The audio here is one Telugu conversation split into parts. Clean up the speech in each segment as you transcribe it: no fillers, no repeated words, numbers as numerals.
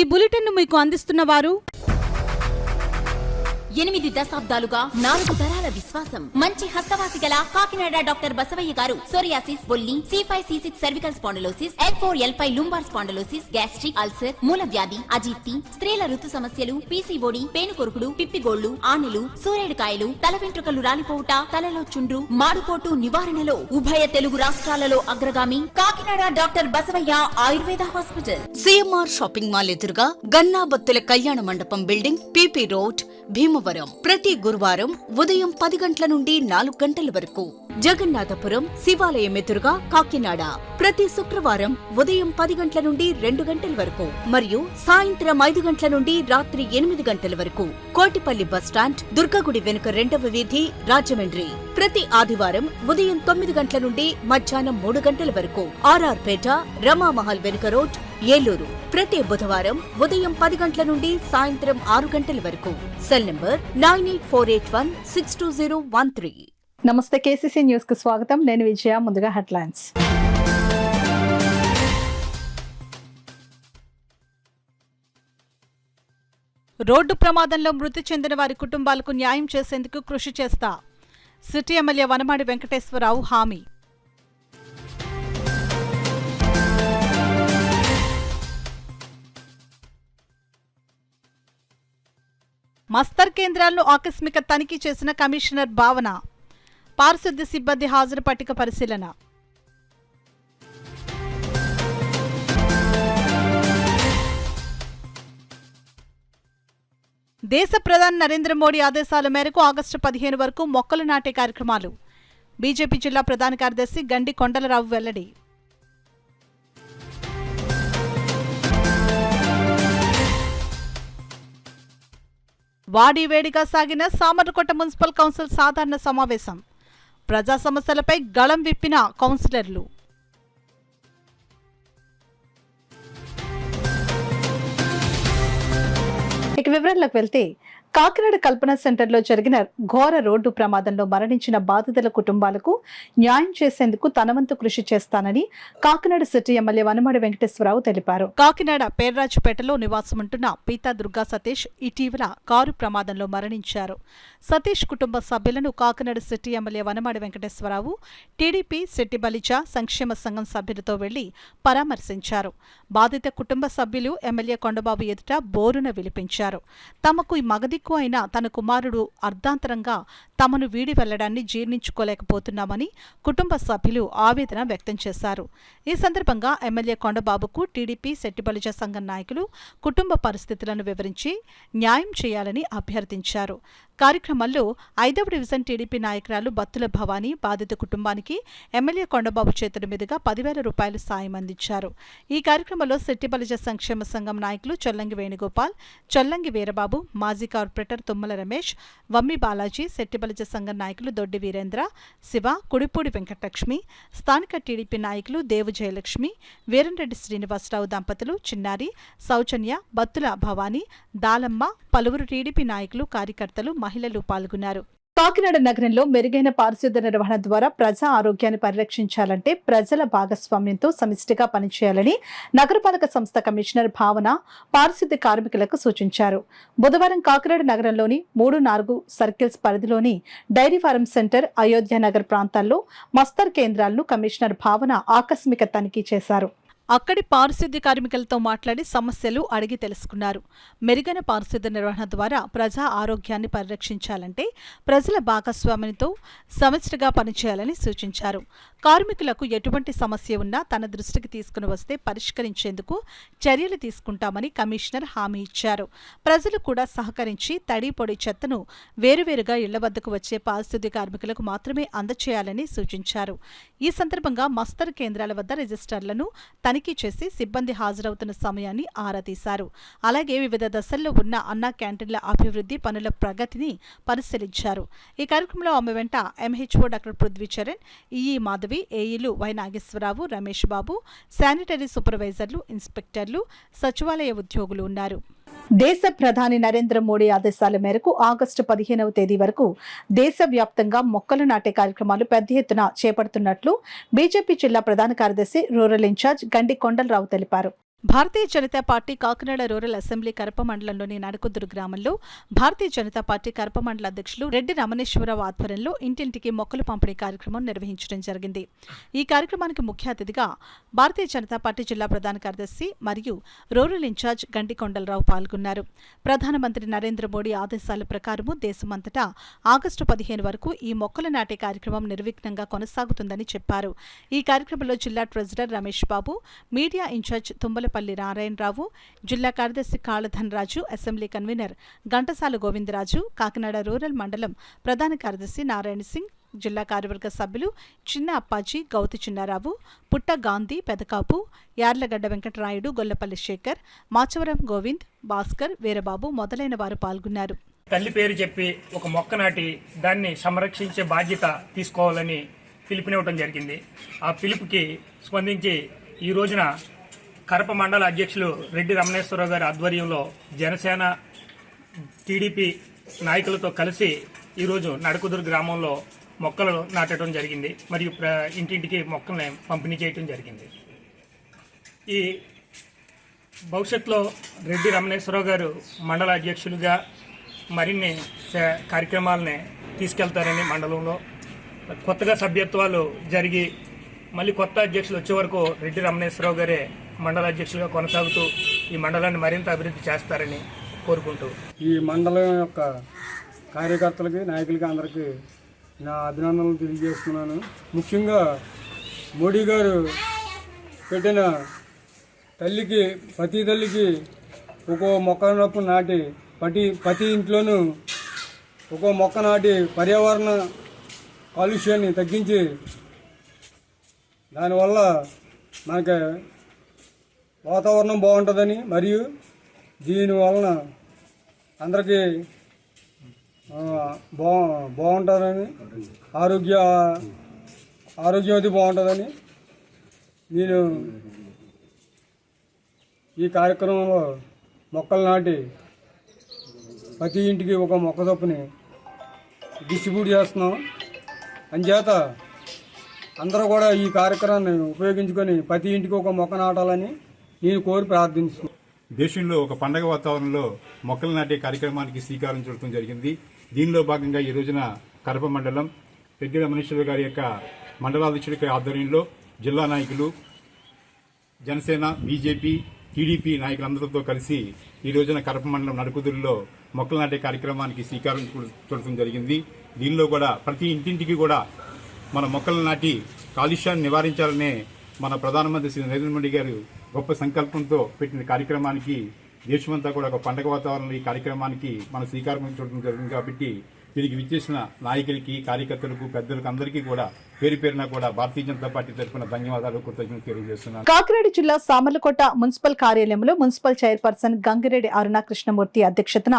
ఈ బులెటిన్ మీకు అందిస్తున్న వారు 8 దశాబ్దాలుగా 4 తరాల విశ్వాసం. మంచి హస్తవాసి గల కాకినాడ డాక్టర్ బసవయ్య గారు సోరియాసిస్, బొల్లి, C5, C6 cervical spondylosis, L4, L5 lumbar spondylosis, gastric ulcer, మూల వ్యాధి, అజీర్తి, స్త్రీల ఋతు సమస్యలు, PCOD, పేనుకొరుకుడు, పిప్పిగోళ్లు, ఆనెలు, సూరేడుకాయలు, తల వెంట్రుకలు రాలిపోవుట, తలలో చుండ్రు, మాడుకోటు నివారణలో ఉభయ తెలుగు రాష్ట్రాలలో అగ్రగామి Kakinada doctor Basavayya Ayurveda hospital. CMR shopping mall ఎదురుగా గన్నాబత్తుల కళ్యాణ మండపం బిల్డింగ్, PP రోడ్, భీమవరం. ప్రతి గురువారం ఉదయం 10 గంటల నుండి 4 గంటల వరకు. జగన్నాథపురం శివాలయం ఎదురుగా కాకినాడ ప్రతి శుక్రవారం ఉదయం 10 గంటల నుండి 2 గంటల వరకు మరియు సాయంత్రం 5 గంటల నుండి రాత్రి 8 గంటల వరకు. కోటిపల్లి బస్టాండ్, దుర్గగుడి వెనుక 2వ వీధి, రాజమండ్రి. ప్రతి ఆదివారం ఉదయం 9 గంటల నుండి మధ్యాహ్నం 3 గంటల వరకు. RR పేట, రమామహల్ వెనుక రోడ్, ఏలూరు. ప్రతి బుధవారం ఉదయం 10 గంటల నుండి సాయంత్రం 6 గంటల వరకు. Cell number 9848162013. నమస్తే, KCC న్యూస్ కు స్వాగతం. నేను విజయ. ముందుగా హెడ్లైన్స్. రోడ్డు ప్రమాదంలో మృతి చెందిన వారి కుటుంబాలకు న్యాయం చేసేందుకు కృషి చేస్తా. సిటీ ఎమ్మెల్యే వనమాడి వెంకటేశ్వరరావు హామీ. మస్తర్ కేంద్రాలను ఆకస్మిక తనిఖీ చేసిన కమిషనర్ భావన. పారిశుద్ధ్య సిబ్బంది హాజరు పట్టిక పరిశీలన. దేశ ప్రధాని నరేంద్ర మోడీ ఆదేశాల మేరకు ఆగస్టు 15 వరకు మొక్కలు నాటే కార్యక్రమాలు. బీజేపీ జిల్లా ప్రధాన కార్యదర్శి గండి కొండలరావు వెల్లడి. వాడివేడిగా సాగిన సామర్లకోట మున్సిపల్ కౌన్సిల్ సాధారణ సమావేశం. ప్రజా సమస్యలపై గళం విప్పిన కౌన్సిలర్లు. ఇక వివరాల్లోకి వెళ్తే, కాకినాడ కల్పన సెంటర్లో జరిగిన ఘోర రోడ్డు ప్రమాదంలో మరణించిన బాధితుల కుటుంబాలకు న్యాయం చేసేందుకు తనవంతు కృషి చేస్తానని కాకినాడ సిటీ ఎమ్మెల్యే వనమాడి వెంకటేశ్వరరావు తెలిపారు. కాకినాడ పేర్రాజుపేటలో నివాసముంటున్న పీతా దుర్గా సతీష్ ఇటీవల కారు ప్రమాదంలో మరణించారు. సతీష్ కుటుంబ సభ్యులను Kakinada city MLA Vanamadi Venkateswararao TDP Setti Balija సంక్షేమ సంఘం సభ్యులతో వెళ్లి పరామర్శించారు. బాధిత కుటుంబ సభ్యులు ఎమ్మెల్యే కొండబాబు ఎదుట బోరున విలిపించారు. తమకు ఈ మగదిక్కు అయిన తన కుమారుడు అర్ధాంతరంగా తమను వీడి వెళ్లడాన్ని జీర్ణించుకోలేకపోతున్నామని కుటుంబ సభ్యులు ఆవేదన వ్యక్తం చేశారు. ఈ సందర్భంగా ఎమ్మెల్యే కొండబాబుకు టీడీపీ శెట్టి బలిజ సంఘం నాయకులు కుటుంబ పరిస్థితులను వివరించి న్యాయం చేయాలని అభ్యర్థించారు. కార్యక్రమంలో 5వ డివిజన్ టీడీపీ నాయకురాలు బత్తుల భవానీ బాధిత కుటుంబానికి ఎమ్మెల్యే కొండబాబు చేతుల మీదుగా 10,000 రూపాయలు సాయం అందించారు. ఈ కార్యక్రమంలో శెట్టి బలిజ సంక్షేమ సంఘం నాయకులు చొల్లంగి వేణుగోపాల్, చొల్లంగి వీరబాబు, మాజీ కార్పొరేటర్ తుమ్మల రమేష్, వమ్మి బాలాజీ, శెట్టి బలిజ సంఘం నాయకులు దొడ్డి వీరేంద్ర, శివ, కుడిపూడి వెంకటలక్ష్మి, స్థానిక టీడీపీ నాయకులు దేవు జయలక్ష్మి, వీరంరెడ్డి శ్రీనివాసరావు దంపతులు, చిన్నారి, సౌజన్య, బత్తుల భవానీ, దాలమ్మ, పలువురు టీడీపీ నాయకులు, కార్యకర్తలు, మహిళలు పాల్గొన్నారు. కాకినాడ నగరంలో మెరుగైన పారిశుద్ధ్య నిర్వహణ ద్వారా ప్రజా ఆరోగ్యాన్ని పరిరక్షించాలంటే ప్రజల భాగస్వామ్యంతో సమిష్టిగా పనిచేయాలని నగరపాలక సంస్థ కమిషనర్ భావన పారిశుద్ధ్య కార్మికులకు సూచించారు. బుధవారం కాకినాడ నగరంలోని 3-4 సర్కిల్స్ పరిధిలోని dairy farm centre, Ayodhya Nagar ప్రాంతాల్లో మస్తర్ కేంద్రాలను కమిషనర్ భావన ఆకస్మిక తనిఖీ చేశారు. అక్కడి పారిశుద్ధ్య కార్మికులతో మాట్లాడి సమస్యలు అడిగి తెలుసుకున్నారు. మెరుగైన పారిశుద్ధ్య నిర్వహణ ద్వారా ప్రజా ఆరోగ్యాన్ని పరిరక్షించాలంటే ప్రజల భాగస్వామ్యంతో సమిష్టిగా పనిచేయాలని సూచించారు. కార్మికులకు ఎటువంటి సమస్య ఉన్నా తన దృష్టికి తీసుకుని వస్తే పరిష్కరించేందుకు చర్యలు తీసుకుంటామని కమిషనర్ హామీ ఇచ్చారు. ప్రజలు కూడా సహకరించి తడి పొడి చెత్తను వేరువేరుగా ఇళ్ల వద్దకు వచ్చే పారిశుద్ధ్య కార్మికులకు మాత్రమే అందచేయాలని సూచించారు. ఈ సందర్భంగా మస్తర్ కేంద్రాల వద్ద రిజిస్టర్లను తనిఖీ చేసి సిబ్బంది హాజరవుతున్న సమయాన్ని ఆరా తీశారు. అలాగే వివిధ దశల్లో ఉన్న అన్నా క్యాంటీన్ల అభివృద్ధి పనుల ప్రగతిని పరిశీలించారు. ఈ కార్యక్రమంలో ఆమె వెంట MHO doctor Prithvicharan, EE Madhavi, ఏఈలు వై నాగేశ్వరరావు, రమేష్ బాబు, శానిటరీ సూపర్వైజర్లు, ఇన్స్పెక్టర్లు, సచివాలయ ఉద్యోగులు ఉన్నారు. దేశ ప్రధాని నరేంద్ర మోడీ ఆదేశాల మేరకు ఆగస్టు 15వ తేదీ వరకు దేశవ్యాప్తంగా మొక్కలు నాటే కార్యక్రమాలు పెద్ద ఎత్తున చేపడుతున్నట్లు బీజేపీ జిల్లా ప్రధాన కార్యదర్శి రూరల్ ఇన్ఛార్జ్ గండి కొండలరావు తెలిపారు. Bharatiya Janata party Kakinada rural assembly Karapa మండలంలోని నడకుదురు గ్రామంలో భారతీయ జనతా పార్టీ కరప మండల అధ్యక్షులు రెడ్డి రమణేశ్వరరావు ఆధ్వర్యంలో ఇంటింటికి మొక్కలు పంపిణీ కార్యక్రమం నిర్వహించడం జరిగింది. ఈ కార్యక్రమానికి ముఖ్య అతిథిగా భారతీయ జనతా పార్టీ జిల్లా ప్రధాన కార్యదర్శి మరియు రూరల్ ఇన్ఛార్జ్ గంటి కొండలరావు పాల్గొన్నారు. ప్రధానమంత్రి నరేంద్ర మోడీ ఆదేశాల ప్రకారము దేశమంతటా ఆగస్టు 15 వరకు ఈ మొక్కలు నాటే కార్యక్రమం నిర్విఘ్నంగా కొనసాగుతుందని చెప్పారు. ఈ కార్యక్రమంలో జిల్లా treasurer Ramesh Babu, media incharge Thummalapalli Narayanarao, జిల్లా కార్యదర్శి Kaladhan Raju, assembly convener Ghantasala Govindaraju, Kakinada rural మండలం ప్రధాన కార్యదర్శి నారాయణ సింగ్, జిల్లా కార్యవర్గ సభ్యులు చిన్న అప్పాజీ, గౌతి చిన్నారావు, పుట్ట గాంధీ, పెదకాపు, యార్లగడ్డ వెంకటరాయుడు, గొల్లపల్లి శేఖర్, మాచవరం గోవింద్, భాస్కర్, వీరబాబు మొదలైన వారు పాల్గొన్నారు. తల్లి పేరు చెప్పి ఒక మొక్క నాటి దాన్ని సంరక్షించే బాధ్యత తీసుకోవాలని పిలుపునివ్వడం జరిగింది. ఆ పిలుపుకి స్పందించి ఈ రోజున కరప మండల అధ్యక్షులు రెడ్డి రమణేశ్వరరావు గారి ఆధ్వర్యంలో జనసేన, టీడీపీ నాయకులతో కలిసి ఈరోజు నడకుదురు గ్రామంలో మొక్కలు నాటడం జరిగింది. మరియు ఇంటింటికి మొక్కల్ని పంపిణీ చేయడం జరిగింది. ఈ భవిష్యత్తులో రెడ్డి రమణేశ్వరరావు గారు మండల అధ్యక్షులుగా మరిన్ని కార్యక్రమాలని తీసుకెళ్తారని, మండలంలో కొత్తగా సభ్యత్వాలు జరిగి మళ్ళీ కొత్త అధ్యక్షులు వచ్చే వరకు రెడ్డి రమణేశ్వరరావు గారే మండల అధ్యక్షులుగా కొనసాగుతూ ఈ మండలాన్ని మరింత అభివృద్ధి చేస్తారని కోరుకుంటూ ఈ మండలం యొక్క కార్యకర్తలకి, నాయకులకి అందరికీ నా అభినందనలు తెలియజేస్తున్నాను. ముఖ్యంగా మోడీ గారు పెట్టిన ప్రతి తల్లికి ఒక్కో మొక్క నాటి ప్రతి ఇంట్లోనూ ఒక్కో మొక్క నాటి పర్యావరణ కాలుష్యాన్ని తగ్గించి దానివల్ల మనకి వాతావరణం బాగుంటుందని, మరియు దీనివలన అందరికీ బాగుంటుందని, ఆరోగ్యం అది బాగుంటుందని నేను ఈ కార్యక్రమంలో మొక్కలు నాటి ప్రతి ఇంటికి ఒక మొక్క చొప్పుని డిస్ట్రిబ్యూట్ చేస్తున్నాం. అంచేత అందరూ కూడా ఈ కార్యక్రమాన్ని ఉపయోగించుకొని ప్రతి ఇంటికి ఒక మొక్క నాటాలని నేను కోరి ప్రార్థిస్తున్నాను. దేశంలో ఒక పండగ వాతావరణంలో మొక్కలు నాటే కార్యక్రమానికి శ్రీకారం చుట్టడం జరిగింది. దీనిలో భాగంగా ఈ రోజున కరప మండలం రెడ్డి రమణేశ్వర గారి యొక్క మండలాధ్యక్షుడి ఆధ్వర్యంలో జిల్లా నాయకులు, జనసేన, బీజేపీ, టీడీపీ నాయకులందరితో కలిసి ఈ రోజున కరప మండలం నడుకుదురులో మొక్కలు నాటే కార్యక్రమానికి శ్రీకారం చుట్టడం జరిగింది. దీనిలో కూడా ప్రతి ఇంటింటికి కూడా మన మొక్కలు నాటి కాలుష్యాన్ని నివారించాలనే మన ప్రధానమంత్రి శ్రీ నరేంద్ర మోడీ గారు గొప్ప సంకల్పంతో పెట్టిన కార్యక్రమానికి దేశమంతా కూడా ఒక పండగ వాతావరణంలో ఈ కార్యక్రమానికి మన శ్రీకారం చుట్టడం జరిగింది. కాబట్టి దీనికి విచ్చేసిన నాయకులకి, కార్యకర్తలకు, పెద్దలకు అందరికీ కూడా పేరు పేరున కూడా భారతీయ జనతా పార్టీ తరఫున ధన్యవాదాలు, కృతజ్ఞతలు తెలియజేస్తున్నాను. కాకినాడ జిల్లా సామర్లకోట మున్సిపల్ కార్యాలయంలో మున్సిపల్ చైర్పర్సన్ గంగిరెడ్డి అరుణ కృష్ణమూర్తి అధ్యక్షతన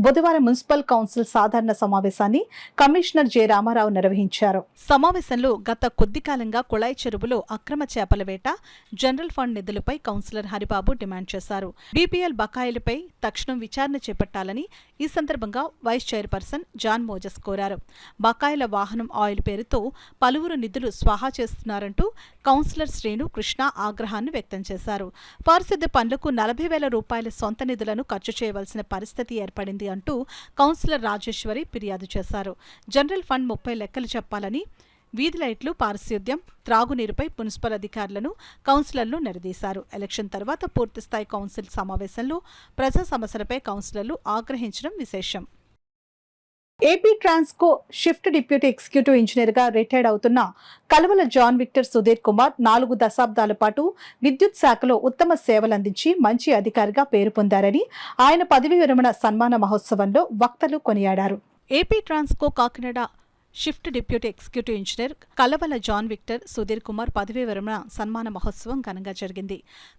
బుధవారం మున్సిపల్ కౌన్సిల్ సాధారణ సమావేశాన్ని కమిషనర్ జె రామారావు నిర్వహించారు. సమావేశంలో గత కొద్ది కాలంగా కుళాయి చెరువులో అక్రమ చేపల వేట, జనరల్ ఫండ్ నిధులపై కౌన్సిలర్ హరిబాబు డిమాండ్ చేశారు. బీపీఎల్ బకాయిలపై తక్షణం విచారణ చేపట్టాలని ఈ సందర్భంగా వైస్ చైర్పర్సన్ జాన్ మోజస్ కోరారు. బకాయిల వాహనం ఆయిల్ పేరుతో పలువురు నిధులు స్వాహా చేస్తున్నారంటూ కౌన్సిలర్ శ్రీను కృష్ణ ఆగ్రహాన్ని వ్యక్తం చేశారు. పారిశుద్ధ్య పనులకు 40,000 రూపాయల సొంత నిధులను ఖర్చు చేయవలసిన పరిస్థితి ఏర్పడింది అంటూ కౌన్సిలర్ రాజేశ్వరి ఫిర్యాదు చేశారు. జనరల్ ఫండ్ 30 లెక్కలు చెప్పాలని, వీధి లైట్లు, పారిశుద్ధ్యం, త్రాగునీరుపై మున్సిపల్ అధికారులను, కౌన్సిలర్లు నిలదీశారు. ఎలక్షన్ తర్వాత పూర్తిస్థాయి కౌన్సిల్ సమావేశంలో ప్రజా సమస్యలపై కౌన్సిలర్లు ఆగ్రహించడం విశేషం. AP Transco shift deputy executive ఇంజనీర్గా రిటైర్డ్ అవుతున్న కలవల జాన్ విక్టర్ సుధీర్ కుమార్ 4 దశాబ్దాల పాటు విద్యుత్ శాఖలో ఉత్తమ సేవలందించి మంచి అధికారిగా పేరు పొందారని ఆయన పదవీ విరమణ సన్మాన మహోత్సవంలో వక్తలు కొనియాడారు. AP Transco Kakinada shift deputy executive engineer Kalavala John Victor Sudheer Kumar పదవీ విరమణ సన్మాన మహోత్సవం ఘనంగా జరిగింది.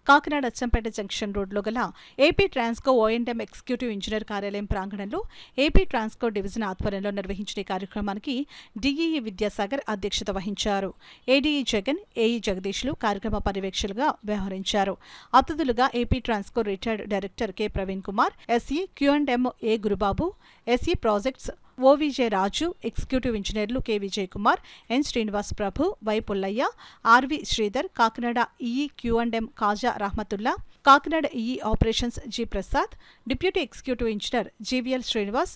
కాకినాడ అచ్చంపేట జంక్షన్ రోడ్లో గల ఏపీ ట్రాన్స్కో ఓఎండ్ఎం ఎగ్జిక్యూటివ్ ఇంజనీర్ కార్యాలయం ప్రాంగణంలో ఏపీ ట్రాన్స్కో డివిజన్ ఆధ్వర్యంలో నిర్వహించిన ఈ కార్యక్రమానికి డిఈఈ విద్యాసాగర్ అధ్యక్షత వహించారు. ఏడీఈ జగన్, ఏఈ జగదీష్లు కార్యక్రమ పర్యవేక్షకులుగా వ్యవహరించారు. అతిథులుగా AP Transco retired director K Praveen Kumar, SE Q and M A Gurubabu, SE projects OVJ Raju, executive ఇంజనీర్లు K Vijay Kumar, N Srinivas Prabhu, Y Pullaiah, RV Sridhar, Kakinada EE Q and M Kaja Rahamatulla, Kakinada EE operations G Prasad, deputy executive engineer GVL Srinivas,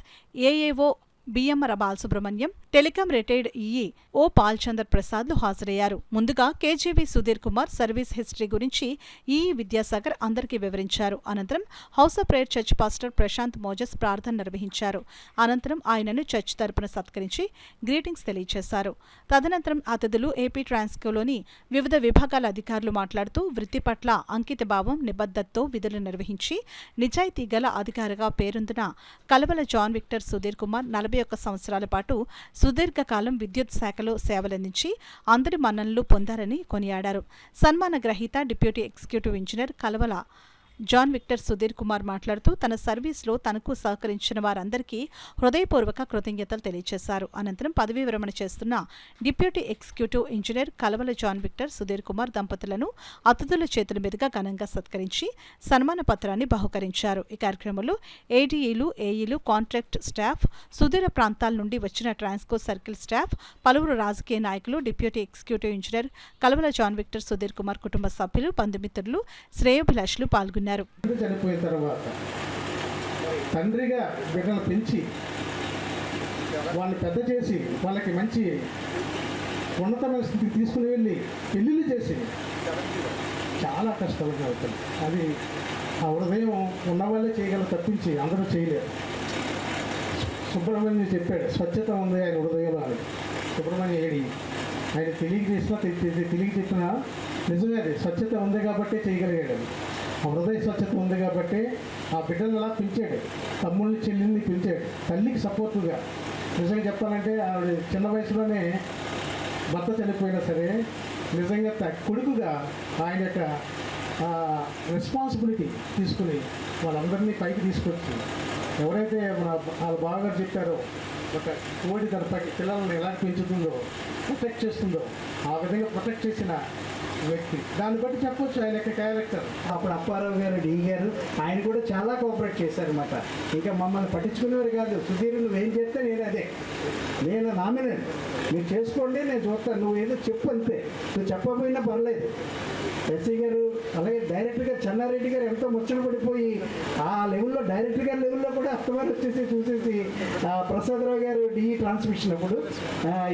AAO BMR Balasubrahmanyam, telecom retired EE O Palchander ప్రసాద్లు హాజరయ్యారు. ముందుగా KGV Sudheer Kumar service history గురించి ఈఈ విద్యాసాగర్ అందరికీ వివరించారు. అనంతరం house of prayer church pastor Prashant Moses ప్రార్థన నిర్వహించారు. అనంతరం ఆయనను చర్చ్ తరపున సత్కరించి గ్రీటింగ్స్ తెలియజేశారు. తదనంతరం అతిథులు ఏపీ ట్రాన్స్కోలోని వివిధ విభాగాల అధికారులు మాట్లాడుతూ వృత్తి పట్ల అంకితభావం, నిబద్ధతతో విధులు నిర్వహించి నిజాయితీ గల అధికారిగా పేరొందిన కలవల జాన్ విక్టర్ సుధీర్ కుమార్ 41 సంవత్సరాల పాటు సుదీర్ఘకాలం విద్యుత్ శాఖలో సేవలందించి అందరి మన్ననలు పొందారని కొనియాడారు. సన్మాన గ్రహీత deputy executive engineer Kalavala John Victor Sudheer Kumar మాట్లాడుతూ తన సర్వీస్లో తనకు సహకరించిన వారందరికీ హృదయపూర్వక కృతజ్ఞతలు తెలియజేశారు. అనంతరం పదవీ విరమణ చేస్తున్న deputy executive engineer Kalavala John Victor Sudheer Kumar దంపతులను అతిథుల చేతుల మీదుగా ఘనంగా సత్కరించి సన్మాన పత్రాన్ని బహుకరించారు. ఈ కార్యక్రమంలో ఏడీఈలు, ఏఈలు, కాంట్రాక్ట్ స్టాఫ్, సుదూర ప్రాంతాల నుండి వచ్చిన ట్రాన్స్కో సర్కిల్ స్టాఫ్, పలువురు రాజకీయ నాయకులు, deputy executive engineer Kalavala John Victor Sudheer Kumar కుటుంబ సభ్యులు, బంధుమిత్రులు, శ్రేయోభిలాషులు పాల్గొన్నారు. చనిపోయిన తర్వాత తండ్రిగా బిడ్డలు పెంచి వాళ్ళని పెద్ద చేసి వాళ్ళకి మంచి ఉన్నతమైన స్థితికి తీసుకుని వెళ్ళి పెళ్ళిళ్ళు చేసి చాలా కష్టాలుగా అవుతుంది. అది ఆ హృదయం ఉన్నవాళ్ళే చేయగలరు తప్పించి అందరూ చేయలేరు. సుబ్రహ్మణ్యం చెప్పాడు, స్వచ్ఛత ఉంది ఆయన హృదయంలో అని. సుబ్రహ్మణ్యం ఏడి ఆయన తెలియ చెప్పినా నిజమే, అది స్వచ్ఛత ఉంది కాబట్టే చేయగలిగాడు. ఆ హృదయ స్వచ్ఛత ఉంది కాబట్టి ఆ బిడ్డలు అలా పెంచాడు, తమ్ముళ్ళని చెల్లిని పెంచాడు, తల్లికి సపోర్టుగా. నిజంగా చెప్పాలంటే ఆవిడ చిన్న వయసులోనే భర్త చనిపోయినా సరే నిజంగా కొడుకుగా ఆయన యొక్క రెస్పాన్సిబిలిటీ తీసుకుని వాళ్ళందరినీ పైకి తీసుకొచ్చి, ఎవరైతే వాళ్ళ బావగారు చెప్పారో ఒక కోడి తన పిల్లలను ఎలా పెంచుతుందో, ప్రొటెక్ట్ చేస్తుందో, ఆ విధంగా ప్రొటెక్ట్ చేసిన వ్యక్తి. దాన్ని బట్టి చెప్పొచ్చు ఆయన యొక్క క్యారెక్టర్. అప్పుడు అప్పారావు గారు, డి గారు ఆయన కూడా చాలా కోఆపరేట్ చేశారనమాట. ఇంకా మమ్మల్ని పట్టించుకునేవారు కాదు. సుధీర్ నువ్వేం చేస్తే నేను అదే, నేను నామినేట్, మీరు చేసుకోండి, నేను చూస్తాను, నువ్వు ఏదో చెప్పు అంతే, నువ్వు చెప్పకపోయినా పర్లేదు. ఎస్సీ గారు అలాగే డైరెక్టర్గా చెన్నారెడ్డి గారు ఎంతో ముచ్చట పడిపోయి ఆ లెవెల్లో డైరెక్టర్ గారి లెవెల్లో కూడా అత్తవారు వచ్చేసి చూసేసి ప్రసాదరావు గారు డిఈ ట్రాన్స్మిషన్ అప్పుడు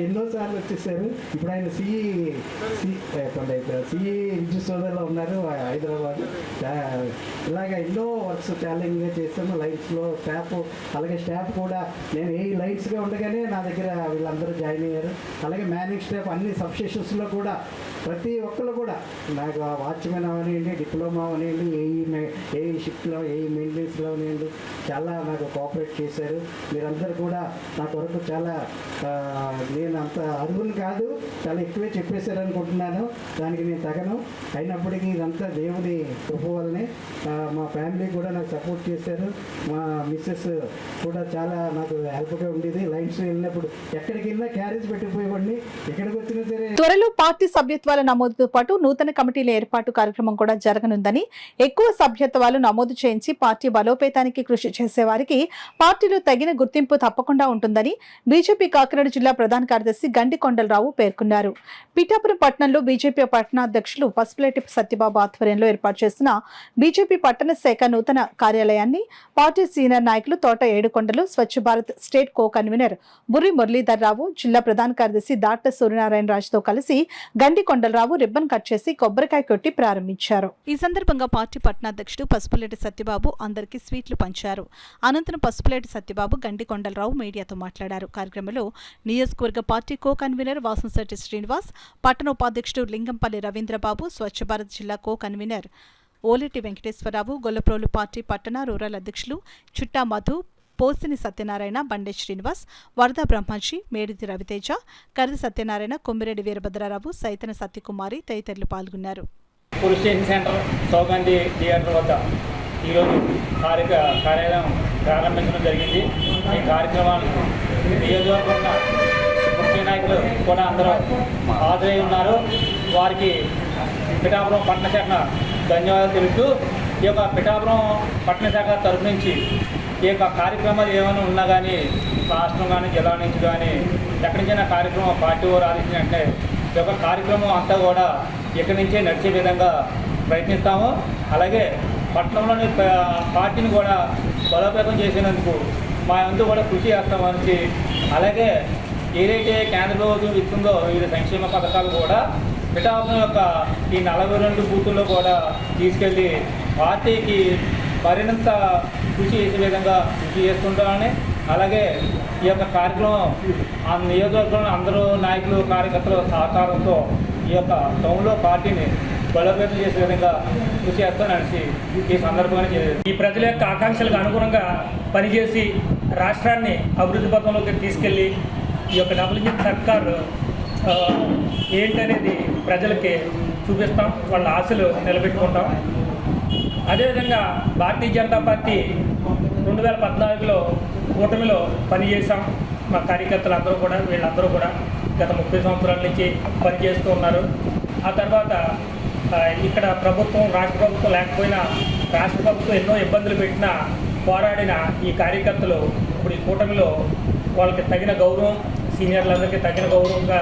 ఎన్నోసార్లు వచ్చేసారు. ఇప్పుడు ఆయన సిఈ విద్యుత్ సోదరులో ఉన్నారు హైదరాబాద్. ఇలాగ ఎన్నో వర్క్స్ ఛాలెంజ్గా చేస్తాము. లైట్స్లో స్టాఫ్, అలాగే స్టాఫ్ కూడా నేను ఏ లైట్స్గా ఉండగానే నా దగ్గర వీళ్ళందరూ జాయిన్ అయ్యారు. అలాగే మేనేజ్ స్టాఫ్ అన్ని సబ్స్టేషన్స్లో కూడా ప్రతి ఒక్కరు కూడా నాకు వాచ్మెన్ అవనివ్వండి, డిప్లొమా అవనివ్వండి, ఏఈ షిఫ్ట్లో, ఏఈ మెయింటెనెన్స్లో అవనివ్వండి, చాలా నాకు కోఆపరేట్ చేశారు. మీరందరూ కూడా నా కొరకు చాలా, నేను అంత అర్హులు కాదు, చాలా ఎక్కువే చెప్పేశారు అనుకుంటున్నాను. దానికి నేను తగను. అయినప్పటికీ ఇదంతా దేవుని కృప వల్లనే. మా ఫ్యామిలీ కూడా నాకు సపోర్ట్ చేశారు. మా మిస్సెస్ కూడా చాలా నాకు హెల్ప్గా ఉండేది. లైన్స్ వెళ్ళినప్పుడు ఎక్కడికి వెళ్ళినా క్యారేజ్ పెట్టిపోయేవాడిని. ఎక్కడికి వచ్చినా సరే. త్వరలో పార్టీ సభ్యత్వాల నమోదుతో పాటు నూతన కమిటీల ఏర్పాటు కార్యక్రమం కూడా జరగనుందని, ఎక్కువ సభ్యత్వాలు నమోదు చేయించి పార్టీ బలోపేతానికి కృషి చేసే వారికి పార్టీలో తగిన గుర్తింపు తప్పకుండా ఉంటుందని బీజేపీ కాకినాడ జిల్లా ప్రధాన కార్యదర్శి గండికొండలరావు పేర్కొన్నారు. పిఠాపురం పట్టణంలో బీజేపీ పట్టణాధ్యక్షులు పసుపులేటి సత్యబాబు ఆధ్వర్యంలో ఏర్పాటు చేసిన బీజేపీ పట్టణ శాఖ నూతన కార్యాలయాన్ని పార్టీ సీనియర్ నాయకులు Thota Yedukondalu, Swachh Bharat state co convener Burri Muralidhar Rao, జిల్లా ప్రధాన కార్యదర్శి దాట్ల సూర్యనారాయణ రాజుతో కలిసి గండికొండలరావు రిబ్బన్ కట్ చేసి కొబ్బరికాయ కొట్టి ప్రారంభించారు. ఈ సందర్భంగా పార్టీ పట్టణాధ్యక్షుడు పసుపులేటి సత్యబాబు అందరికీ స్వీట్లు పంచారు. అనంతరం పసుపులేటి సత్యబాబు గండికొండలరావు మీడియాతో మాట్లాడారు. కార్యక్రమంలో నియోజకవర్గ party co convener Vasamsetti Srinivas, పట్టణ ఉపాధ్యక్షుడు లింగంపల్లి రవీంద్రబాబు, స్వచ్ఛ భారత్ జిల్లా co convener Oleti Venkateswararao, Gollaprolu party పట్టణ రూరల్ అధ్యక్షులు చుట్టా మధు, పోసిని సత్యనారాయణ, బండే శ్రీనివాస్, వరద బ్రహ్మర్షి, మేడిది రవితేజ, కరిది సత్యనారాయణ, కొమ్మిరెడ్డి వీరభద్రరావు, సైతన సత్యకుమారి తదితరులు పాల్గొన్నారు. Police station centre Saugandhi theatre వద్ద ఈరోజు కార్యాలయం ప్రారంభించడం జరిగింది. ఈ కార్యక్రమానికి నియోజకవర్గంలో ముఖ్య నాయకులు కూడా అందరూ హాజరై ఉన్నారు. వారికి పిఠాపురం పట్టణ శాఖ ధన్యవాదాలు తెలుపుతూ, ఈ యొక్క పిఠాపురం పట్టణ శాఖ తరఫు నుంచి ఈ యొక్క కార్యక్రమాలు ఏమైనా ఉన్నా కానీ రాష్ట్రం కానీ జిల్లా నుంచి కానీ ఎక్కడి నుంచైనా కార్యక్రమం పార్టీ వారు ఆలోచించాలంటే ఈ యొక్క కార్యక్రమం అంతా కూడా ఇక్కడి నుంచే నడిచే విధంగా ప్రయత్నిస్తాము. అలాగే పట్టణంలోని పార్టీని కూడా బలోపేతం చేసేందుకు మా వంతు కూడా కృషి చేస్తామని, అలాగే ఏదైతే కేంద్ర ప్రభుత్వం ఇస్తుందో వివిధ సంక్షేమ పథకాలు కూడా పిఠాపురం యొక్క ఈ 42 బూతుల్లో కూడా తీసుకెళ్ళి పార్టీకి మరింత కృషి చేసే విధంగా కృషి చేస్తుంటామని, అలాగే ఈ యొక్క కార్యక్రమం ఆ నియోజకవర్గంలో అందరూ నాయకులు కార్యకర్తల సహకారంతో ఈ యొక్క టౌన్లో పార్టీని బలోపేతం చేసే విధంగా కృషి చేస్తానని ఈ సందర్భంగా ఈ ప్రజల యొక్క ఆకాంక్షలకు అనుగుణంగా పనిచేసి రాష్ట్రాన్ని అభివృద్ధి పథంలోకి తీసుకెళ్ళి ఈ యొక్క డబుల్ ఇంజిన్ సర్కారు ఏంటనేది ప్రజలకి చూపిస్తాం, వాళ్ళ ఆశలు నిలబెట్టుకుంటాం. అదేవిధంగా భారతీయ జనతా పార్టీ 2014లో కూటమిలో పనిచేసాం. మా కార్యకర్తలు అందరూ కూడా వీళ్ళందరూ కూడా గత 30 సంవత్సరాల నుంచి పనిచేస్తూ ఉన్నారు. ఆ తర్వాత ఇక్కడ ప్రభుత్వం రాష్ట్ర ప్రభుత్వం లేకపోయినా రాష్ట్ర ప్రభుత్వం ఎన్నో ఇబ్బందులు పెట్టినా పోరాడిన ఈ కార్యకర్తలు ఇప్పుడు ఈ కూటమిలో వాళ్ళకి తగిన గౌరవం, సీనియర్లందరికీ తగిన గౌరవంగా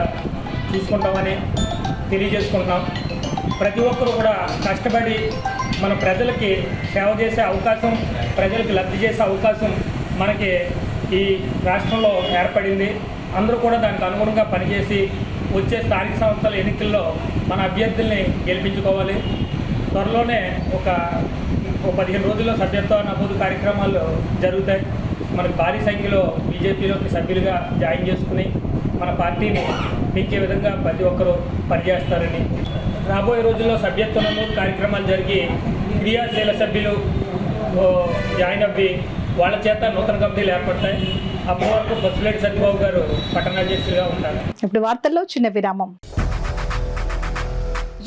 చూసుకుంటామని తెలియజేసుకుంటున్నాం. ప్రతి ఒక్కరూ కూడా కష్టపడి మన ప్రజలకి సేవ చేసే అవకాశం, ప్రజలకు లబ్ధి చేసే అవకాశం మనకి ఈ రాష్ట్రంలో ఏర్పడింది. అందరూ కూడా దానికి అనుగుణంగా పనిచేసి వచ్చే స్థానిక సంస్థల ఎన్నికల్లో మన అభ్యర్థుల్ని గెలిపించుకోవాలి. త్వరలోనే ఒక 15 రోజుల్లో సభ్యత్వ నమోదు కార్యక్రమాలు జరుగుతాయి. మనకు భారీ సంఖ్యలో బీజేపీలోకి సభ్యులుగా జాయిన్ చేసుకుని మన పార్టీని పెంచే విధంగా ప్రతి ఒక్కరూ పనిచేస్తారని, రాబోయే రోజుల్లో సభ్యత్వ నమోదు కార్యక్రమాలు జరిగి క్రియాశీల సభ్యులు జాయిన్ అవ్వి వాళ్ళ చేత నూతన కమిటీలు ఏర్పడతాయి. అప్పటి వరకు బొత్సలేటి సత్యబాబు గారు పట్టణాధ్యక్షులుగా ఉంటారు. ఇప్పుడు వార్తల్లో చిన్న విరామం.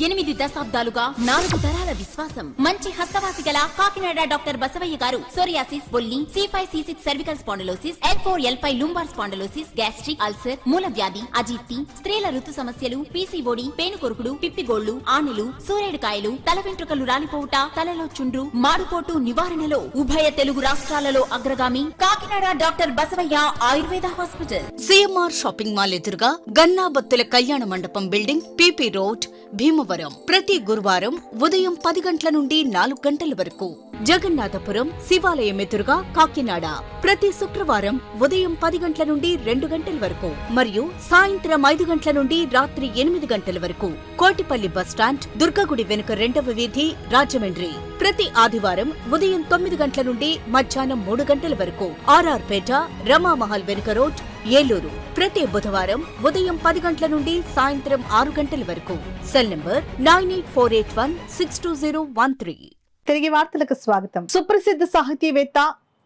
8 దశాబ్దాలుగా 4 తరాల విశ్వాసం. మంచి హస్తవాసి గల కాకినాడ డాక్టర్ బసవయ్య గారు సోరియాసిస్, బొల్లి, C5C6 cervical spondylosis, L4L5 lumbar spondylosis, gastric ulcer, మూల వ్యాధి, అజీర్తి, స్త్రీల ఋతు సమస్యలు, PCOD, పేనుకొరుకుడు, పిప్పిగోళ్లు, ఆనెలు, సూరేడుకాయలు, తల వెంట్రుకలు రాలిపోవుట, తలలో చుండ్రు, మాడుకోటు నివారణలో ఉభయ తెలుగు రాష్ట్రాలలో అగ్రగామి Kakinada doctor Basavayya Ayurveda hospital. CMR shopping mall ఎదురుగా గన్నాబత్తుల కళ్యాణ మండపం బిల్డింగ్, PP రోడ్, భీమవరం. ప్రతి గురువారం ఉదయం 10 గంటల నుండి 4 గంటల వరకు. జగన్నాథపురం శివాలయం ఎదురుగా కాకినాడ ప్రతి శుక్రవారం ఉదయం 10 గంటల నుండి 2 గంటల వరకు మరియు సాయంత్రం 5 గంటల నుండి రాత్రి 8 గంటల వరకు. కోటిపల్లి బస్టాండ్, దుర్గగుడి వెనుక 2వ వీధి, రాజమండ్రి ప్రతి ఆదివారం ఉదయం 9 గంటల నుండి మధ్యాహ్నం 3 గంటల వరకు. RR పేట, రమామహల్ వెనుక రోడ్, ఏలూరు ప్రతి బుధవారం ఉదయం 10 గంటల నుండి సాయంత్రం 6 గంటల వరకు. Cell number 9848162013. తిరిగి వార్తలకు స్వాగతం. సుప్రసిద్ధ సాహితీవేత్త,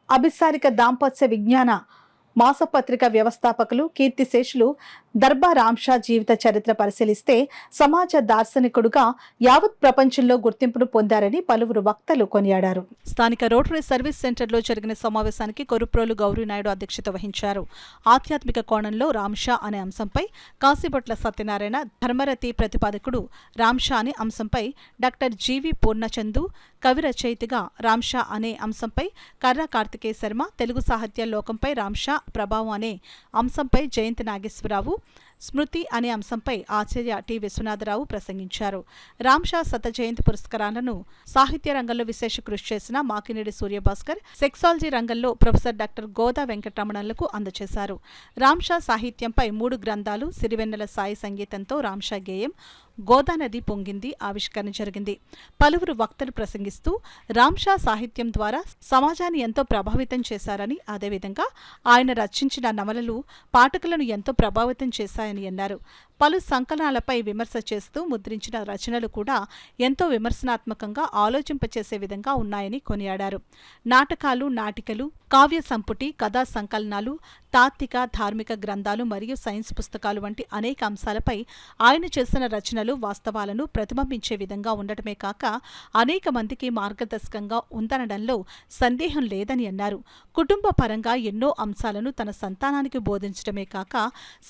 అభిసారిక దాంపత్య విజ్ఞాన మాసపత్రిక వ్యవస్థాపకులు, కీర్తిశేషులు దర్బార్ రామ్షా జీవిత చరిత్ర పరిశీలిస్తే సమాజ దార్శనికుడుగా యావత్ ప్రపంచంలో గుర్తింపును పొందారని పలువురు వక్తలు కొనియాడారు. స్థానిక రోటరీ సర్వీస్ సెంటర్లో జరిగిన సమావేశానికి కొరుప్రోలు గౌరీనాయుడు అధ్యక్షత వహించారు. ఆధ్యాత్మిక కోణంలో రామ్షా అనే అంశంపై కాశీబొట్ల సత్యనారాయణ, ధర్మరతి ప్రతిపాదకుడు రామ్షా అనే అంశంపై డాక్టర్ జీవి పూర్ణచందు, కవి రచయితగా రామ్షా అనే అంశంపై కర్రా కార్తికేయ శర్మ, తెలుగు సాహిత్య లోకంపై రామ్షా ప్రభావం అనే అంశంపై జయంతి నాగేశ్వరరావు, స్మృతి అనే అంశంపై ఆచార్య టి విశ్వనాథరావు ప్రసంగించారు. రామ్షా శత జయంతి పురస్కారాలను సాహిత్య రంగంలో విశేష కృషి చేసిన మాకినేడి సూర్యభాస్కర్, సెక్సాలజీ రంగంలో ప్రొఫెసర్ డాక్టర్ గోదా వెంకటరమణలకు అందజేశారు. రామ్షా సాహిత్యంపై 3 గ్రంథాలు, సిరివెన్నెల సాయి సంగీతంతో రామ్షా గేయం గోదానది పొంగింది ఆవిష్కరణ జరిగింది. పలువురు వక్తలు ప్రసంగిస్తూ రామ్షా సాహిత్యం ద్వారా సమాజాన్ని ఎంతో ప్రభావితం చేశారని, అదేవిధంగా ఆయన రచించిన నవలలు పాఠకులను ఎంతో ప్రభావితం చేశాయని అన్నారు. పలు సంకలనాలపై విమర్శ చేస్తూ ముద్రించిన రచనలు కూడా ఎంతో విమర్శనాత్మకంగా ఆలోచింపచేసే విధంగా ఉన్నాయని కొనియాడారు. నాటకాలు, నాటికలు, కావ్య సంపుటి, కథా సంకలనాలు, తాత్విక, ధార్మిక గ్రంథాలు మరియు సైన్స్ పుస్తకాలు వంటి అనేక అంశాలపై ఆయన చేసిన రచనలు వాస్తవాలను ప్రతిబింబించే విధంగా ఉండటమే కాక అనేక మందికి మార్గదర్శకంగా ఉందనడంలో సందేహం లేదని అన్నారు. కుటుంబ పరంగా ఎన్నో అంశాలను తన సంతానానికి బోధించడమే కాక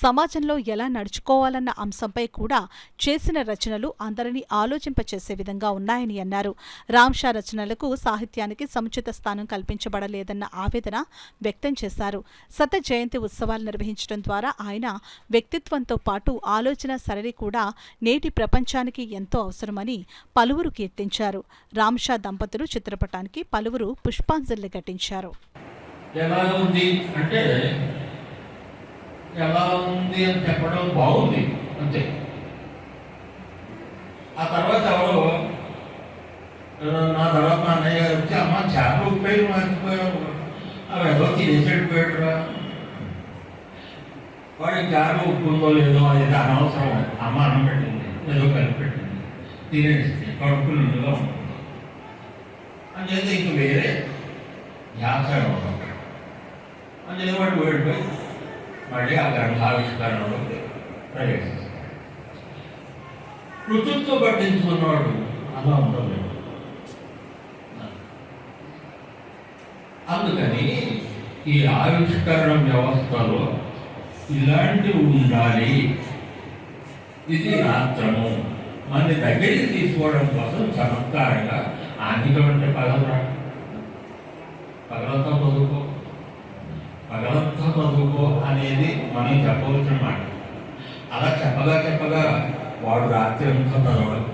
సమాజంలో ఎలా నడుచుకోవాలన్న ఉండాలన్న అంశంపై కూడా చేసిన రచనలు అందరినీ ఆలోచింపచేసే విధంగా ఉన్నాయని అన్నారు. రామ్షా రచనలకు సాహిత్యానికి సముచిత స్థానం కల్పించబడలేదన్న ఆవేదన వ్యక్తం చేశారు. శత జయంతి ఉత్సవాలు నిర్వహించడం ద్వారా ఆయన వ్యక్తిత్వంతో పాటు ఆలోచన సరళి కూడా నేటి ప్రపంచానికి ఎంతో అవసరమని పలువురు కీర్తించారు. రామ్షా దంపతులు చిత్రపటానికి పలువురు పుష్పాంజలి ఘటించారు. ఎలా ఉంది అంటే ఎలా ఉంది అని చెప్పడం బాగుంది అంతే. ఆ తర్వాత ఎవరో నా తర్వాత మా అన్నయ్య గారు వచ్చి అమ్మ చేపలు ఉప్పాయి మర్చిపోయావు, అవి ఏదో తినేసేడిపోయాడురా, వాడికి చేపలు ఉప్పుందో లేదో అది అనవసరం, అమ్మ అన్నం పెట్టింది ఏదో కలిపి పెట్టింది తినేసి కడుపు నిండుగా ఉంటుంది అని చేస్తే ఇంక వేరే వ్యాసాయం అవుతాం అని వాడు వేడిపోయి మళ్ళీ ఆ ఆవిష్కరణలో ప్రవేశిస్తాడు. రుచులతో పట్టించుకున్నవాడు అలా ఉండలేదు. అందుకని ఈ ఆవిష్కరణ వ్యవస్థలో ఇలాంటివి ఉండాలి. ఇది రాత్రము మన దగ్గరికి తీసుకోవడం కోసం చమత్కారంగా ఆంగికం అంటే పగలరా, పగలంతా చదువుకో అనేది మనం చెప్పవలసిన మాట. అలా చెప్పగా వాడు రాత్రి అంతా చదవడం.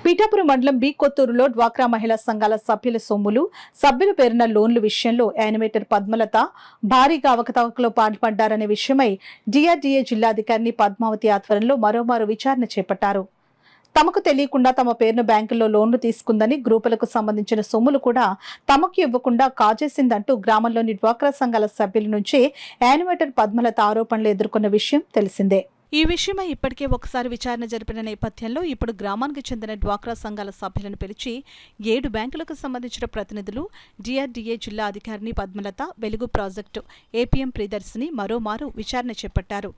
పీఠాపురం మండలం బి కొత్తూరులో డ్వాక్రా మహిళా సంఘాల సభ్యుల సొమ్ములు, సభ్యుల పేరున లోన్ల విషయంలో యానిమేటర్ పద్మలత భారీగా అవకతవకలో పాల్పడ్డారనే విషయమై డిఆర్డీఏ జిల్లాధికారిని పద్మావతి ఆధ్వర్యంలో మరోమారు విచారణ చేపట్టారు. తమకు తెలియకుండా తమ పేరును బ్యాంకుల్లో లోన్లు తీసుకుందని, గ్రూపులకు సంబంధించిన సొమ్ములు కూడా తమకు ఇవ్వకుండా కాజేసిందంటూ గ్రామంలోని డ్వాక్రా సంఘాల సభ్యుల నుంచి యానిమేటర్ పద్మలత ఆరోపణలు ఎదుర్కొన్న విషయం తెలిసిందే. ఈ విషయమై ఇప్పటికే ఒకసారి విచారణ జరిపిన నేపథ్యంలో ఇప్పుడు గ్రామానికి చెందిన డ్వాక్రా సంఘాల సభ్యులను పిలిచి 7 బ్యాంకులకు సంబంధించిన ప్రతినిధులు, డిఆర్డీఏ జిల్లా అధికారిని పద్మలత, వెలుగు ప్రాజెక్టు ఏపీఎం ప్రియదర్శిని మరోమారు విచారణ చేపట్టారు.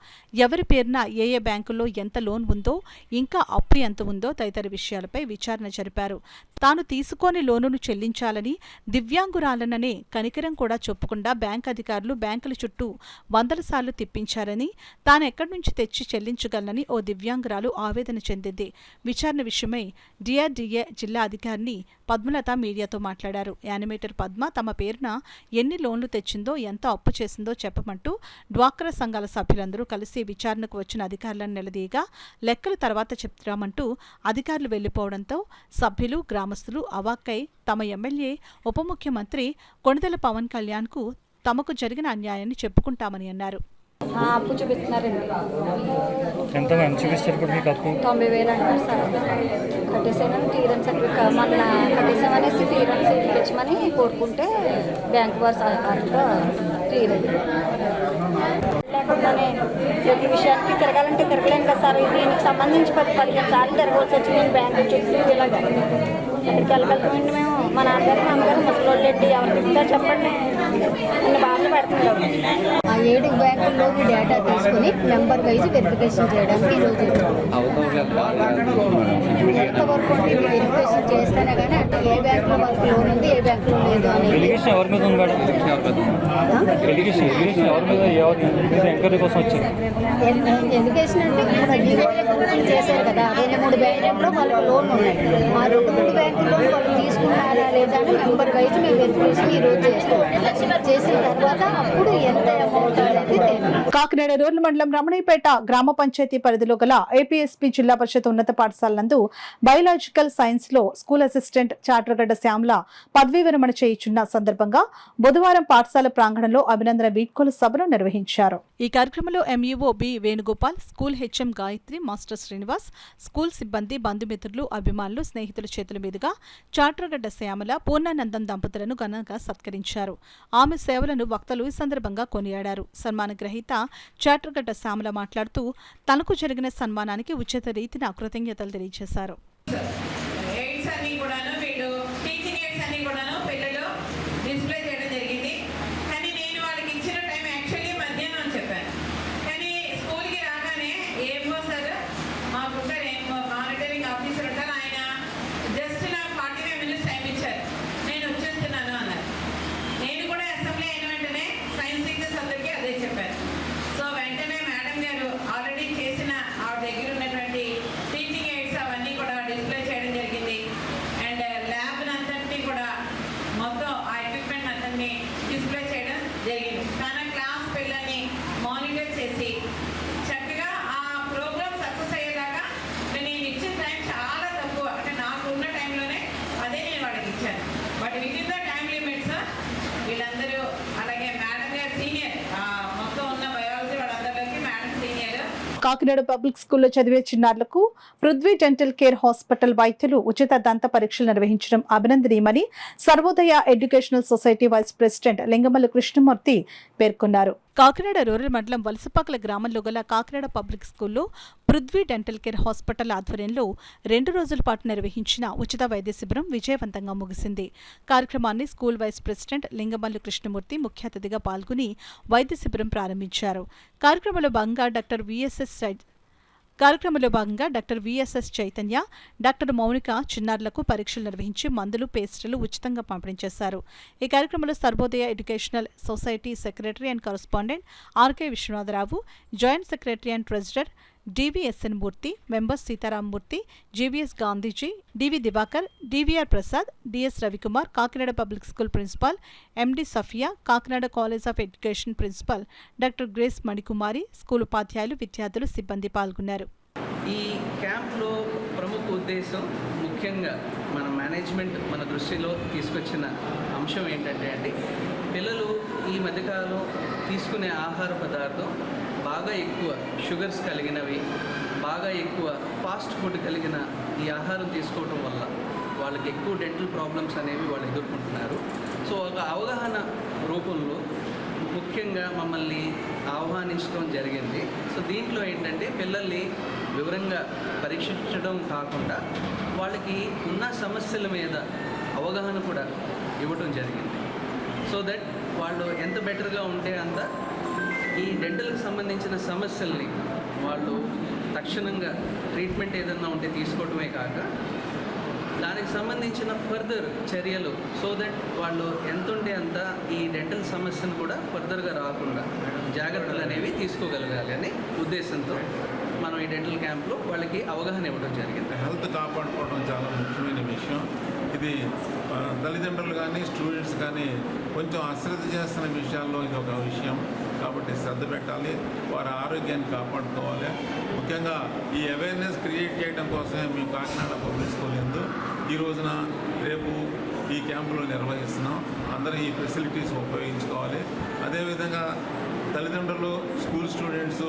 ఎవరి పేరున ఏ బ్యాంకుల్లో ఎంత లోన్ ఉందో, ఇంకా అప్పు ఎంత ఉందో తదితర విషయాలపై విచారణ జరిపారు. తాను తీసుకోని లోనును చెల్లించాలని, దివ్యాంగురాలననే కనికరం కూడా చొప్పుకుండా బ్యాంక్ అధికారులు బ్యాంకుల చుట్టూ 100 సార్లు తిప్పించారని, తాను ఎక్కడి నుంచి తెచ్చి చెల్లించగలనని ఓ దివ్యాంగురాలు ఆవేదన చెందింది. విచారణ విషయమై డిఆర్డీఏ జిల్లా అధికారిని పద్మలత మీడియాతో మాట్లాడారు. యానిమేటర్ పద్మ తమ పేరున ఎన్ని లోన్లు తెచ్చిందో, ఎంత అప్పు చేసిందో చెప్పమంటూ డ్వాక్రా సంఘాల సభ్యులందరూ కలిసి విచారణకు వచ్చిన అధికారులను నిలదీయగా లెక్కలు తర్వాత చెప్తామంటూ అధికారులు వెళ్లిపోవడంతో సభ్యులు, గ్రామస్తులు అవాక్కై తమ ఎమ్మెల్యే, ఉప ముఖ్యమంత్రి కొణిదెల పవన్ కళ్యాణ్కు తమకు జరిగిన అన్యాయాన్ని చెప్పుకుంటామని అన్నారు. అప్పు చూపిస్తున్నారండి. ఎంత చూపిస్తారు ఇప్పుడు మీకు అప్పు? 90,000 అంటారు సార్. కట్టేసానని క్లియరెన్స్ సర్టిఫికేట్ మొన్న కట్టేసామనేసి క్లియరెన్స్ ఇప్పించమని కోరుకుంటే బ్యాంక్ వారి సహకారంతో క్లియర్ అయింది. లేకుండానే ప్రతి విషయానికి తిరగాలంటే తిరగలేను కదా సార్. దీనికి సంబంధించి 10-15 సార్లు తిరగవలసి వచ్చి నేను బ్యాంకు చుట్టూ ఇలాగ ఎక్కడికి వెళ్ళగలుగుతామండి మేము. మా నాన్నగారు, మా అమ్మగారు ముసలోళ్ళు ఎట్టి ఎవరు తింటారు చెప్పండి, అన్ని బాధలు పెడుతున్నారు. ఆ 7 బ్యాంకుల్లో డేటా తీసుకుని నెంబర్ వైజ్ వెరిఫికేషన్ చేయడానికి ఈరోజు ఎంతవరకు వెరిఫికేషన్ చేస్తేనే కానీ అంటే ఏ బ్యాంకులో వాళ్ళకి లోన్ ఉంది, ఏ బ్యాంకులో లేదు అనేది. ఎడ్యుకేషన్ అంటే ఇప్పుడు డిఓఏ చేశారు కదా, 3 బ్యాంకుల్లో వాళ్ళకి లోన్ ఉన్నాయి. ఆ 2 బ్యాంకుల్లో వాళ్ళు తీసుకున్నారా లేదా అని మెంబర్ వైజ్ మేము వెరిఫికేషన్ ఈరోజు చేసిన తర్వాత అప్పుడు ఎంత అమౌంట్ అనేది తెలియదు. కాకినాడ రూరల్ మండలం రమణీపేట గ్రామ పంచాయతీ పరిధిలో గల ఏపీఎస్పీ జిల్లా పరిషత్ ఉన్నత పాఠశాల నందు బయోలాజికల్ సైన్స్ లో స్కూల్ అసిస్టెంట్ చాట్రగడ్డ శ్యామల పదవీ విరమణ చేయుచున్న సందర్భంగా బుధవారం పాఠశాల ప్రాంగణంలో అభినందన వీడ్కోలు సభను నిర్వహించారు. ఈ కార్యక్రమంలో MEO B Venugopal, school HM Gayatri, master Srinivas, school సిబ్బంది, బంధుమిత్రులు, అభిమానులు, స్నేహితుల చేతుల మీదుగా చాట్రగడ్డ శ్యామల, పూర్ణానందం దంపతులను ఘనంగా సత్కరించారు. ఆమె సేవలను వక్తలు ఈ సందర్భంగా కొనియాడారు. సన్మాన గ్రహీత చాట్రగడ్డ శ్యామల మాట్లాడుతూ తనకు జరిగిన సన్మానానికి ఉచిత రీతిన కృతజ్ఞతలు తెలియజేశారు. సో వెంటనే మేడం గారు ఆల్రెడీ చేసిన కాకినాడ పబ్లిక్ స్కూల్లో చదివే చిన్నారులకు పృథ్వీ డెంటల్ కేర్ హాస్పిటల్ వైద్యులు ఉచిత దంత పరీక్షలు నిర్వహించడం అభినందనీయమని Sarvodaya educational society vice president Lingamalli Krishnamurthy పేర్కొన్నారు. కాకినాడ రూరల్ మండలం వలసపాకల గ్రామంలో గల కాకినాడ పబ్లిక్ స్కూల్లో పృథ్వీ డెంటల్ కేర్ హాస్పిటల్ ఆధ్వర్యంలో 2 రోజుల పాటు నిర్వహించిన ఉచిత వైద్య శిబిరం విజయవంతంగా ముగిసింది. కార్యక్రమాన్ని school vice president Lingamalli Krishnamurthy ముఖ్య అతిథిగా పాల్గొని వైద్య శిబిరం ప్రారంభించారు. కార్యక్రమంలో భాగంగా doctor VSS Chaitanya, doctor Mounika చిన్నారులకు పరీక్షలు నిర్వహించి మందులు, పేస్టులు ఉచితంగా పంపిణీ చేశారు. ఈ కార్యక్రమంలో Sarvodaya educational society secretary and correspondent RK Viswanatharao, joint secretary and treasurer DVSN Murthy, members Seetharamamurthy, GVS Gandhiji, DV Divakar, DVR Prasad, DS Ravikumar, Kakinada public school principal MD Safiya, Kakinada college of education principal doctor Grace Manikumari, school ఉపాధ్యాయులు, విద్యార్థులు, సిబ్బంది పాల్గొన్నారు. ఈ క్యాంప్లో ప్రముఖ ఉద్దేశం ముఖ్యంగా మన మేనేజ్మెంట్ మన దృష్టిలో తీసుకొచ్చిన అంశం ఏంటంటే పిల్లలు ఈ మధ్యకాలంలో తీసుకునే ఆహార పదార్థం బాగా ఎక్కువ షుగర్స్ కలిగినవి, బాగా ఎక్కువ ఫాస్ట్ ఫుడ్ కలిగిన ఈ ఆహారం తీసుకోవడం వల్ల వాళ్ళకి ఎక్కువ డెంటల్ ప్రాబ్లమ్స్ అనేవి వాళ్ళు ఎదుర్కొంటున్నారు. సో ఒక అవగాహన రూపంలో ముఖ్యంగా మమ్మల్ని ఆహ్వానించడం జరిగింది. సో దీంట్లో ఏంటంటే పిల్లల్ని వివరంగా పరీక్షించడం కాకుండా వాళ్ళకి ఉన్న సమస్యల మీద అవగాహన కూడా ఇవ్వడం జరిగింది. సో దట్ వాళ్ళు ఎంత బెటర్గా ఉంటే అంత ఈ డెంటల్కి సంబంధించిన సమస్యల్ని వాళ్ళు తక్షణంగా ట్రీట్మెంట్ ఏదన్నా ఉంటే తీసుకోవడమే కాక దానికి సంబంధించిన ఫర్దర్ చర్యలు సో దట్ వాళ్ళు ఎంత ఉంటే అంత ఈ డెంటల్ సమస్యను కూడా ఫర్దర్గా రాకుండా జాగ్రత్తలు అనేవి తీసుకోగలగాలి అనే ఉద్దేశంతో మనం ఈ డెంటల్ క్యాంప్లో వాళ్ళకి అవగాహన ఇవ్వడం జరిగింది. హెల్త్ కాపాడుకోవడం చాలా ముఖ్యమైన విషయం. ఇది తల్లిదండ్రులు కానీ స్టూడెంట్స్ కానీ కొంచెం అశ్రద్ధ చేస్తున్న విషయాల్లో ఇది ఒక విషయం. కాబట్టి శ్రద్ధ పెట్టాలి, వారి ఆరోగ్యాన్ని కాపాడుకోవాలి. ముఖ్యంగా ఈ అవేర్నెస్ క్రియేట్ చేయడం కోసమే మేము కాకినాడ పబ్లిక్ స్కూల్ యందు ఈ రోజున రేపు ఈ క్యాంపులో నిర్వహిస్తున్నాం. అందరూ ఈ ఫెసిలిటీస్ ఉపయోగించుకోవాలి. అదేవిధంగా తల్లిదండ్రులు, స్కూల్ స్టూడెంట్స్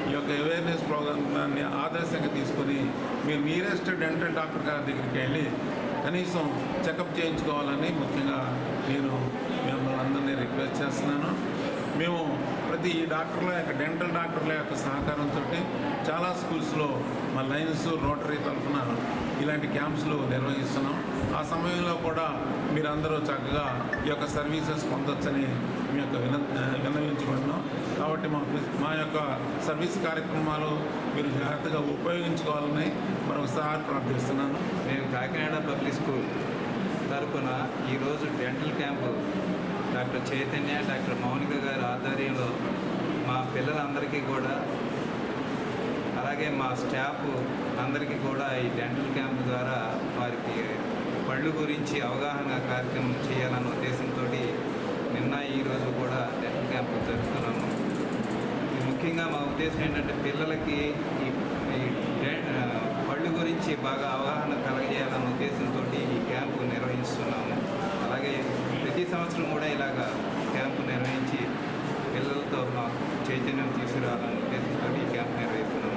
ఈ యొక్క అవేర్నెస్ ప్రోగ్రామ్ని ఆదర్శంగా తీసుకొని మీరు నియరెస్ట్ డెంటల్ డాక్టర్ గారి దగ్గరికి వెళ్ళి కనీసం చెకప్ చేయించుకోవాలని ముఖ్యంగా నేను మిమ్మల్ని అందరినీ రిక్వెస్ట్ చేస్తున్నాను. మేము ప్రతి డాక్టర్ల యొక్క డెంటల్ డాక్టర్ల యొక్క సహకారంతో చాలా స్కూల్స్లో మా లైన్స్ రోటరీ తరఫున ఇలాంటి క్యాంప్స్లు నిర్వహిస్తున్నాం. ఆ సమయంలో కూడా మీరందరూ చక్కగా ఈ యొక్క సర్వీసెస్ పొందొచ్చని మీ యొక్క విన్నవించుకుంటున్నాం. కాబట్టి మా యొక్క సర్వీస్ కార్యక్రమాలు మీరు జాగ్రత్తగా ఉపయోగించుకోవాలని మరొకసారి ప్రార్థిస్తున్నాను. నేను కాకినాడ పబ్లిక్ స్కూల్ తరఫున ఈరోజు dental camp doctor Chaitanya, doctor Mounika గారి ఆధ్వర్యంలో మా పిల్లలందరికీ కూడా అలాగే మా స్టాఫ్ అందరికీ కూడా ఈ డెంటల్ క్యాంప్ ద్వారా వారికి పళ్ళు గురించి అవగాహన కార్యక్రమం చేయాలన్న ఉద్దేశంతో నిన్న ఈరోజు కూడా డెంటల్ క్యాంపు జరుపుతున్నాము. ముఖ్యంగా మా ఉద్దేశం ఏంటంటే పిల్లలకి ఈ పళ్ళు గురించి బాగా అవగాహన కలగజేయాలన్న ఉద్దేశంతో ఈ క్యాంపు నిర్వహిస్తున్నాము. అలాగే ప్రతి సంవత్సరం కూడా ఇలాగ క్యాంపు నిర్వహించి పిల్లలతో చైతన్యం తీసుకురావాలన్న ఉద్దేశంతో ఈ క్యాంపు నిర్వహిస్తున్నాము.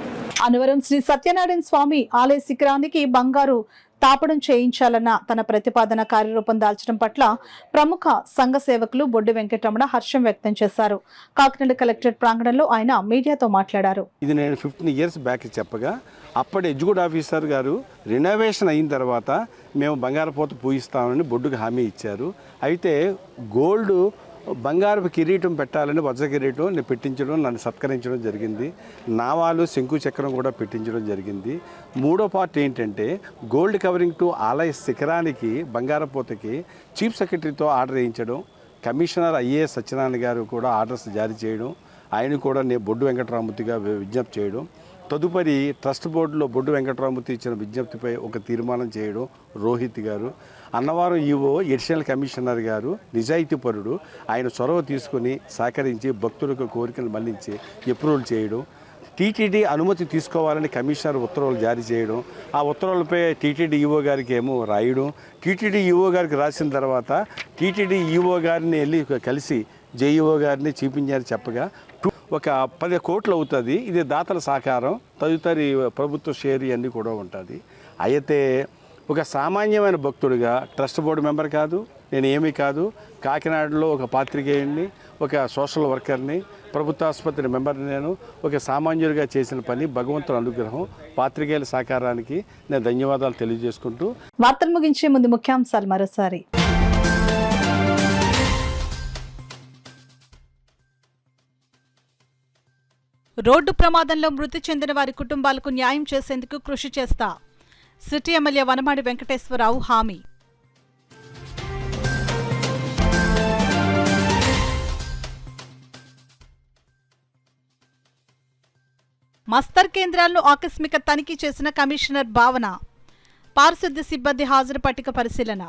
అనవరం శ్రీ సత్యనారాయణ స్వామి ఆలయ శిఖరానికి బంగారు తాపడం చేయించాలన్న తన ప్రతిపాదన కార్యరూపం దాల్చడం పట్ల ప్రముఖ సంఘ సేవకులు బొడ్డు వెంకటరమణ హర్షం వ్యక్తం చేశారు. కాకినాడ కలెక్టరేట్ ప్రాంగణంలో ఆయన మీడియాతో మాట్లాడారు. ఇది నేను 15 years బ్యాక్ చెప్పగా అప్పటి ఎగ్జిక్యూటివ్ ఆఫీసర్ గారు రెనోవేషన్ అయిన తర్వాత మేము బంగారపోత పూయిస్తామని బొడ్డుకు హామీ ఇచ్చారు. అయితే గోల్డ్ బంగారపు కిరీటం పెట్టాలని వజ్ర కిరీటం నేను పెట్టించడం, నన్ను సత్కరించడం జరిగింది. నావాలు, శంకు చక్రం కూడా పెట్టించడం జరిగింది. మూడో పార్ట్ ఏంటంటే గోల్డ్ కవరింగ్ టు ఆలయ శిఖరానికి బంగారపోతకి చీఫ్ సెక్రటరీతో ఆర్డర్ వేయించడం, కమిషనర్ ఐఏఎస్ సత్యనారాయణ గారు కూడా ఆర్డర్స్ జారీ చేయడం, ఆయన కూడా నేను బొడ్డు వెంకటరామూర్తిగా విజ్ఞప్తి చేయడం, తదుపరి ట్రస్ట్ బోర్డులో బొడ్డు వెంకటరామూర్తి ఇచ్చిన విజ్ఞప్తిపై ఒక తీర్మానం చేయడం, రోహిత్ గారు అన్నవరం ఈవో ఎడిషనల్ కమిషనర్ గారు నిజాయితీపరుడు, ఆయన చొరవ తీసుకుని సహకరించి భక్తులకు కోరికలు మళ్లించి అప్రూవల్ చేయడం, టీటీడీ అనుమతి తీసుకోవాలని కమిషనర్ ఉత్తర్వులు జారీ చేయడం, ఆ ఉత్తర్వులపై టీటీడీ ఈవో గారికి ఏమో రాయడం, టీటీడీ ఈవో గారికి రాసిన తర్వాత టీటీడీ ఈవో గారిని వెళ్ళి కలిసి జేఈఓ గారిని చీఫ్ ఇంజనీర్ చెప్పగా ఒక 10 కోట్లు అవుతుంది. ఇది దాతల సహకారం, తదుపరి ప్రభుత్వ షేర్ ఇవన్నీ కూడా ఉంటుంది. అయితే ఒక సామాన్యమైన భక్తుడిగా ట్రస్ట్ బోర్డు మెంబర్ కాదు, నేను ఏమీ కాదు, కాకినాడలో ఒక పాత్రికేయుడిని, ఒక సోషల్ వర్కర్ని, ప్రభుత్వ ఆసుపత్రి మెంబర్ని, నేను ఒక సామాన్యుడిగా చేసిన పని భగవంతుని అనుగ్రహం, పాత్రికేయుల సహకారానికి నేను ధన్యవాదాలు తెలియజేసుకుంటూ వార్తలు ముగించే ముందు ముఖ్యాంశాలు మరోసారి. రోడ్డు ప్రమాదంలో మృతి చెందిన వారి కుటుంబాలకు న్యాయం చేసేందుకు కృషి చేస్తా సిటీ ఎమ్మెల్యే వనమాడి వెంకటేశ్వరరావు హామీ. మస్తర్ కేంద్రాలను ఆకస్మిక తనిఖీ చేసిన కమిషనర్ భావన. పారిశుద్ధ్య సిబ్బంది హాజరు పట్టిక పరిశీలన.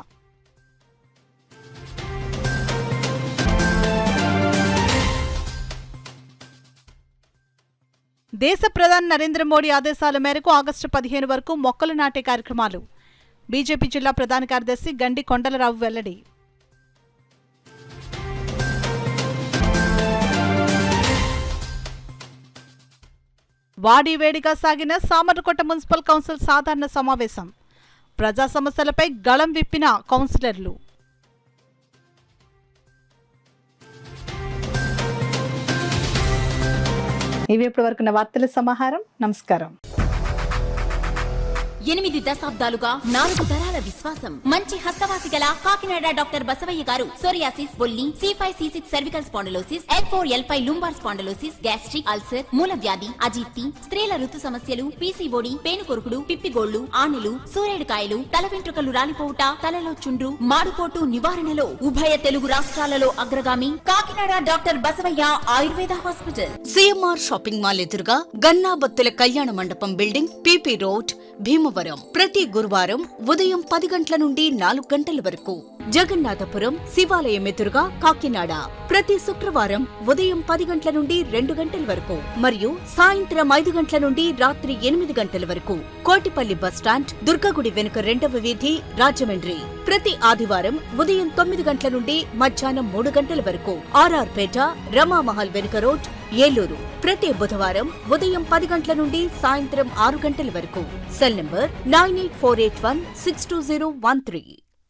దేశ ప్రధాని నరేంద్ర మోడీ ఆదేశాల మేరకు ఆగస్టు 15 వరకు మొక్కలు నాటే కార్యక్రమాలు. బీజేపీ జిల్లా ప్రధాన కార్యదర్శి గండి కొండలరావు వెల్లడి. వాడివేడిగా సాగిన సామర్లకోట మున్సిపల్ కౌన్సిల్ సాధారణ సమావేశం. ప్రజా సమస్యలపై గళం విప్పిన కౌన్సిలర్లు. ఇవి ఇప్పటి వరకు వార్తల సమాహారం. నమస్కారం. 8 దశాబ్దాలుగా 4 తరాల విశ్వాసం. మంచి హస్తవాసి గల కాకినాడ డాక్టర్ బసవయ్య గారు సోరియాసిస్, బొల్లి, C5, C6 cervical spondylosis, L4, L5 lumbar spondylosis, gastric ulcer, మూల వ్యాధి, అజీర్తి, స్త్రీల ఋతు సమస్యలు, PCOD, పేనుకొరుకుడు, పిప్పిగోళ్లు, ఆనెలు, సూరేడుకాయలు, తల వెంట్రుకలు రాలిపోవుట, తలలో చుండ్రు, మాడుకోటు నివారణలో ఉభయ తెలుగు రాష్ట్రాలలో అగ్రగామి Kakinada doctor Basavayya Ayurveda hospital. CMR shopping mall ఎదురుగా గన్నాబత్తుల కళ్యాణ మండపం బిల్డింగ్, PP రోడ్, భీమవరం. ప్రతి గురువారం ఉదయం 10 గంటల నుండి 4 గంటల వరకు. జగన్నాథపురం శివాలయం ఎదురుగా కాకినాడ. ప్రతి శుక్రవారం ఉదయం 10 గంటల నుండి 2 గంటల వరకు మరియు సాయంత్రం 5 గంటల నుండి రాత్రి 8 గంటల వరకు. కోటిపల్లి బస్టాండ్, దుర్గగుడి వెనుక 2వ వీధి, రాజమండ్రి. ప్రతి ఆదివారం ఉదయం 9 గంటల నుండి మధ్యాహ్నం 3 గంటల వరకు. RR పేట, రమామహల్ వెనుక రోడ్, ఏలూరు. ప్రతి బుధవారం ఉదయం 10 గంటల నుండి సాయంత్రం 6 గంటల వరకు. Cell number 9848162013.